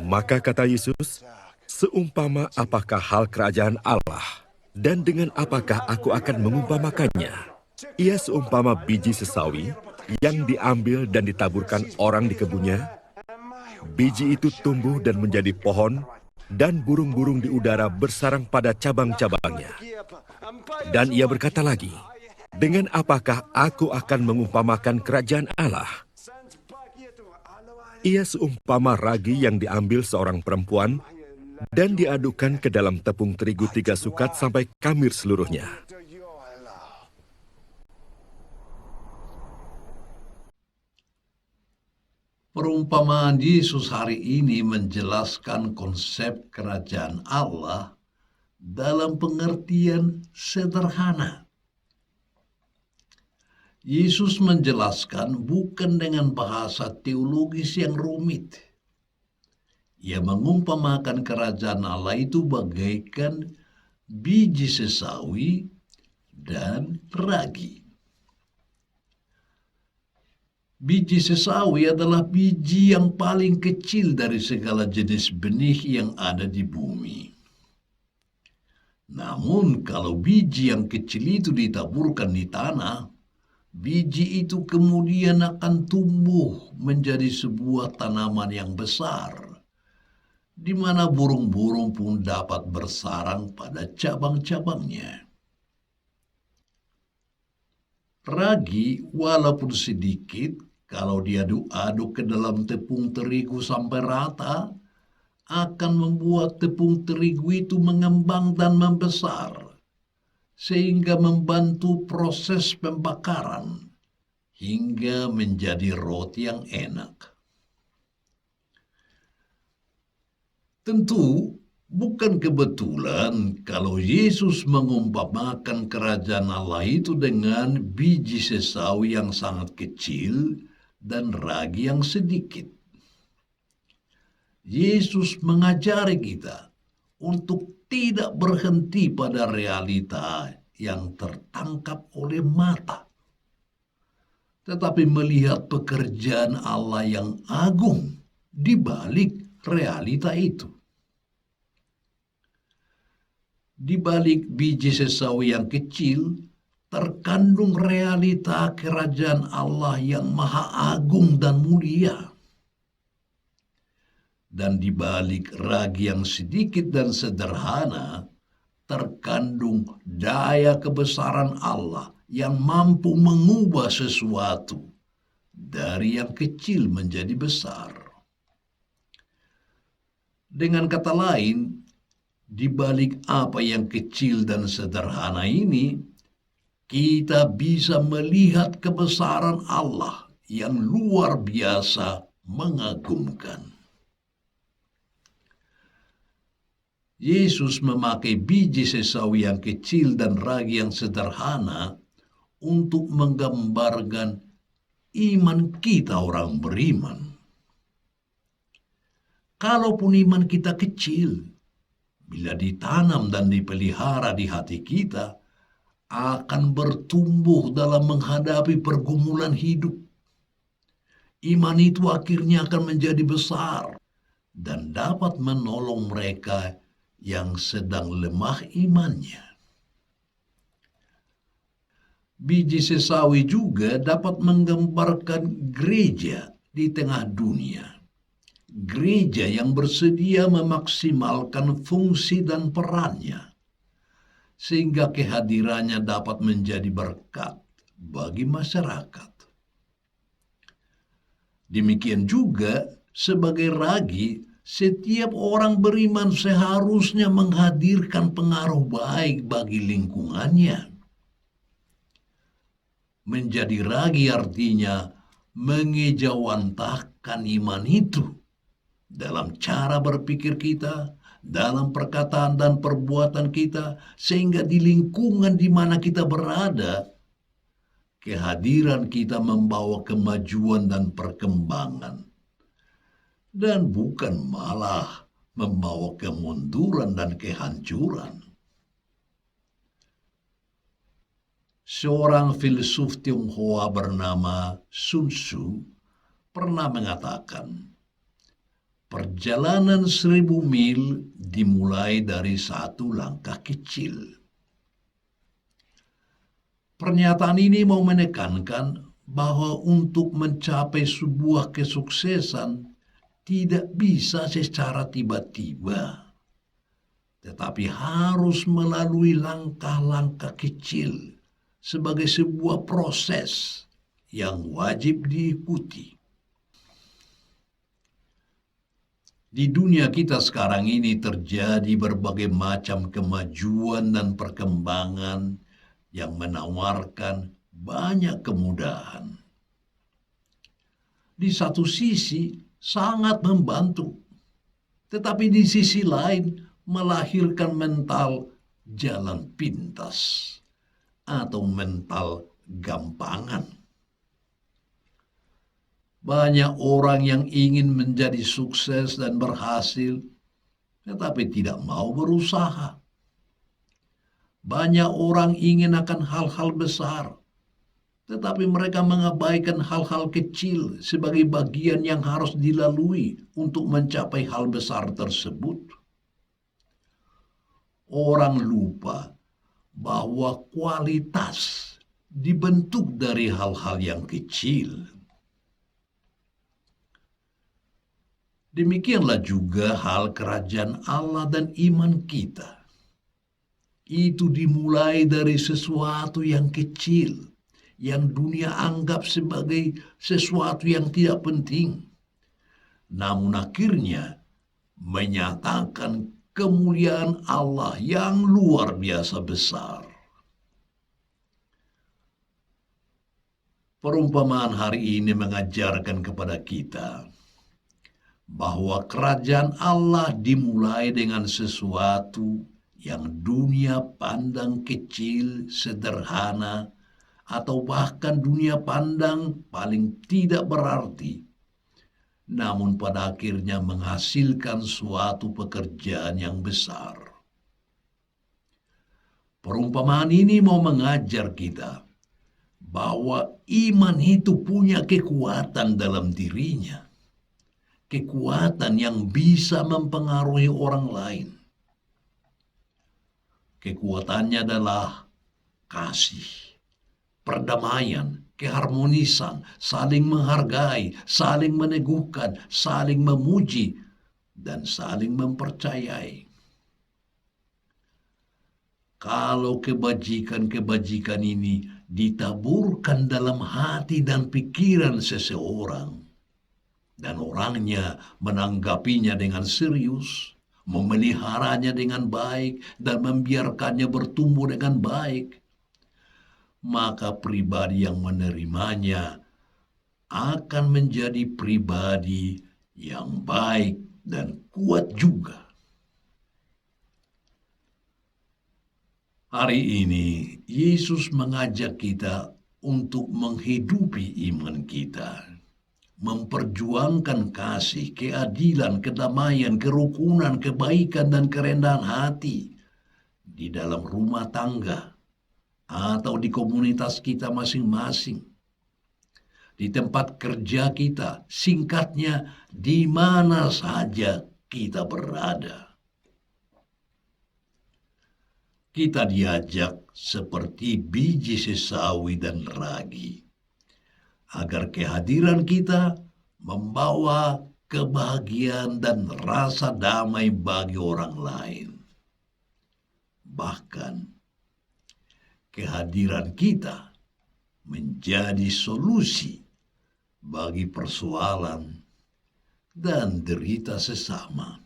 Maka kata Yesus, seumpama apakah hal kerajaan Allah, dan dengan apakah aku akan mengumpamakannya? Ia seumpama biji sesawi yang diambil dan ditaburkan orang di kebunnya. Biji itu tumbuh dan menjadi pohon, dan burung-burung di udara bersarang pada cabang-cabangnya. Dan ia berkata lagi, dengan apakah aku akan mengumpamakan kerajaan Allah? Ia seumpama ragi yang diambil seorang perempuan dan diadukkan ke dalam tepung terigu 3 sukat sampai kamir seluruhnya. Perumpamaan Yesus hari ini menjelaskan konsep kerajaan Allah dalam pengertian sederhana. Yesus menjelaskan bukan dengan bahasa teologis yang rumit. Ia mengumpamakan kerajaan Allah itu bagaikan biji sesawi dan ragi. Biji sesawi adalah biji yang paling kecil dari segala jenis benih yang ada di bumi. Namun kalau biji yang kecil itu ditaburkan di tanah, biji itu kemudian akan tumbuh menjadi sebuah tanaman yang besar, di mana burung-burung pun dapat bersarang pada cabang-cabangnya. Ragi walaupun sedikit, kalau diaduk-aduk ke dalam tepung terigu sampai rata, akan membuat tepung terigu itu mengembang dan membesar, sehingga membantu proses pembakaran, hingga menjadi roti yang enak. Tentu bukan kebetulan kalau Yesus mengumpamakan kerajaan Allah itu dengan biji sesawi yang sangat kecil dan ragi yang sedikit. Yesus mengajari kita untuk tidak berhenti pada realita yang tertangkap oleh mata, tetapi melihat pekerjaan Allah yang agung di balik realita itu. Di balik biji sesawi yang kecil, terkandung realita kerajaan Allah yang maha agung dan mulia. Dan di balik ragi yang sedikit dan sederhana, terkandung daya kebesaran Allah yang mampu mengubah sesuatu dari yang kecil menjadi besar. Dengan kata lain, di balik apa yang kecil dan sederhana ini, kita bisa melihat kebesaran Allah yang luar biasa mengagumkan. Yesus memakai biji sesawi yang kecil dan ragi yang sederhana untuk menggambarkan iman kita orang beriman. Kalaupun iman kita kecil, bila ditanam dan dipelihara di hati kita, akan bertumbuh dalam menghadapi pergumulan hidup. Iman itu akhirnya akan menjadi besar dan dapat menolong mereka yang sedang lemah imannya. Biji sesawi juga dapat menggambarkan gereja di tengah dunia. Gereja yang bersedia memaksimalkan fungsi dan perannya, sehingga kehadirannya dapat menjadi berkat bagi masyarakat. Demikian juga sebagai ragi, setiap orang beriman seharusnya menghadirkan pengaruh baik bagi lingkungannya. Menjadi ragi artinya mengejawantahkan iman itu dalam cara berpikir kita, dalam perkataan dan perbuatan kita, sehingga di lingkungan di mana kita berada, kehadiran kita membawa kemajuan dan perkembangan, dan bukan malah membawa kemunduran dan kehancuran. Seorang filsuf Tionghoa bernama Sun Tzu pernah mengatakan, Perjalanan 1000 mil dimulai dari satu langkah kecil. Pernyataan ini mau menekankan bahwa untuk mencapai sebuah kesuksesan tidak bisa secara tiba-tiba, tetapi harus melalui langkah-langkah kecil sebagai sebuah proses yang wajib diikuti. Di dunia kita sekarang ini terjadi berbagai macam kemajuan dan perkembangan yang menawarkan banyak kemudahan. Di satu sisi sangat membantu, tetapi di sisi lain melahirkan mental jalan pintas atau mental gampangan. Banyak orang yang ingin menjadi sukses dan berhasil, tetapi tidak mau berusaha. Banyak orang ingin akan hal-hal besar, tetapi mereka mengabaikan hal-hal kecil sebagai bagian yang harus dilalui untuk mencapai hal besar tersebut. Orang lupa bahwa kualitas dibentuk dari hal-hal yang kecil. Demikianlah juga hal kerajaan Allah dan iman kita. Itu dimulai dari sesuatu yang kecil, yang dunia anggap sebagai sesuatu yang tidak penting. Namun akhirnya menyatakan kemuliaan Allah yang luar biasa besar. Perumpamaan hari ini mengajarkan kepada kita bahwa kerajaan Allah dimulai dengan sesuatu yang dunia pandang kecil, sederhana, atau bahkan dunia pandang paling tidak berarti, namun pada akhirnya menghasilkan suatu pekerjaan yang besar. Perumpamaan ini mau mengajar kita bahwa iman itu punya kekuatan dalam dirinya, kekuatan yang bisa mempengaruhi orang lain. Kekuatannya adalah kasih, perdamaian, keharmonisan, saling menghargai, saling meneguhkan, saling memuji, dan saling mempercayai. Kalau kebajikan-kebajikan ini ditaburkan dalam hati dan pikiran seseorang, dan orangnya menanggapinya dengan serius, memeliharanya dengan baik, dan membiarkannya bertumbuh dengan baik, maka pribadi yang menerimanya akan menjadi pribadi yang baik dan kuat juga. Hari ini, Yesus mengajak kita untuk menghidupi iman kita, memperjuangkan kasih, keadilan, kedamaian, kerukunan, kebaikan, dan kerendahan hati di dalam rumah tangga atau di komunitas kita masing-masing, di tempat kerja kita, singkatnya di mana saja kita berada. Kita diajak seperti biji sesawi dan ragi, agar kehadiran kita membawa kebahagiaan dan rasa damai bagi orang lain. Bahkan, kehadiran kita menjadi solusi bagi persoalan dan derita sesama.